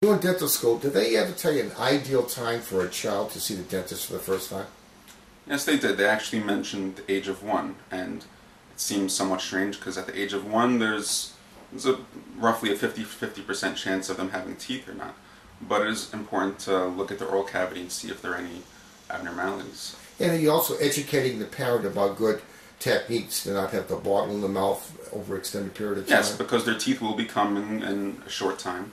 Doing dental school, did they ever tell you an ideal time for a child to see the dentist for the first time? Yes, they did. They actually mentioned the age of 1, and it seems somewhat strange because at the age of 1 there's roughly a 50% chance of them having teeth or not. But it is important to look at the oral cavity and see if there are any abnormalities. And you're also educating the parent about good techniques to not have the bottle in the mouth over an extended period of time. Yes, because their teeth will be coming in a short time,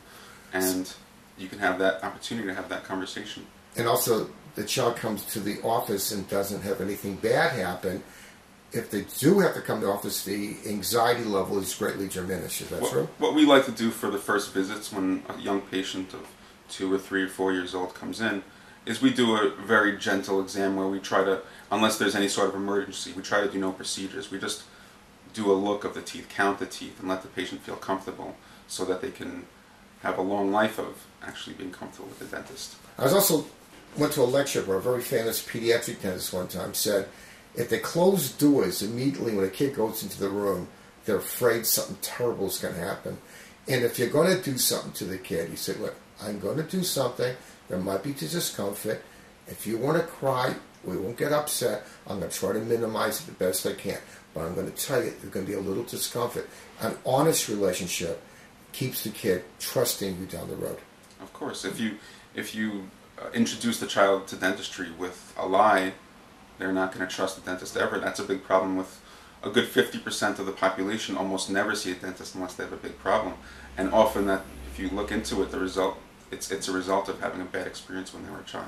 and you can have that opportunity to have that conversation. And also, the child comes to the office and doesn't have anything bad happen. If they do have to come to the office, the anxiety level is greatly diminished. Is that true? What we like to do for the first visits when a young patient of 2 or 3 or 4 years old comes in is we do a very gentle exam where we try to, unless there's any sort of emergency, we try to do no procedures. We just do a look of the teeth, count the teeth, and let the patient feel comfortable so that they can have a long life of actually being comfortable with the dentist. I went to a lecture where a very famous pediatric dentist one time said, if they close doors immediately when a kid goes into the room, they're afraid something terrible is going to happen. And if you're going to do something to the kid, you say, look, I'm going to do something. There might be discomfort. If you want to cry, we won't get upset. I'm going to try to minimize it the best I can. But I'm going to tell you, there's going to be a little discomfort. An honest relationship keeps the kid trusting you down the road. Of course. If you introduce the child to dentistry with a lie, they're not going to trust the dentist ever. That's a big problem with a good 50% of the population almost never see a dentist unless they have a big problem. And often that, if you look into it, it's a result of having a bad experience when they were a child.